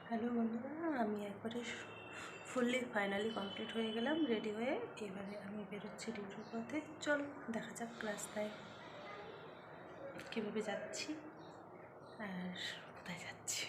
Hello বন্ধুরা, আমি একবারে ফুললি ফাইনালি কমপ্লিট হয়ে গেলাম, রেডি হয়ে। এবারে আমি বেরোচ্ছি ডিউটির পথে। চল দেখা যাক রাস্তায় কীভাবে যাচ্ছি আর কোথায় যাচ্ছি।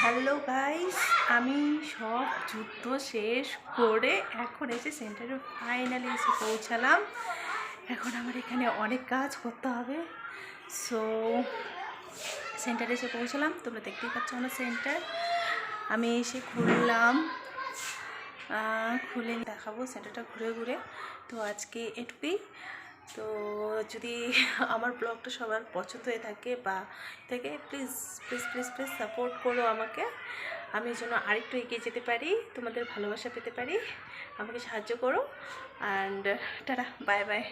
হ্যালো গাইস, আমি সব যুদ্ধ শেষ করে এখন এসে সেন্টারে ফাইনালি এসে পৌঁছালাম। এখন আমার এখানে অনেক কাজ করতে হবে। সো সেন্টারে এসে পৌঁছালাম, তোমরা দেখতেই পাচ্ছ আমার সেন্টার। আমি এসে খুলে দেখাবো সেন্টারটা ঘুরে ঘুরে। তো আজকে এটুকুই। তো যদি আমার ব্লগটা সবার পছন্দ হয়ে থাকে বা please please please please support করো আমাকে। আমি যেন আরেকটু এগিয়ে যেতে পারি, তোমাদের ভালোবাসা পেতে পারি। আমাকে সাহায্য করো। And tata, bye bye.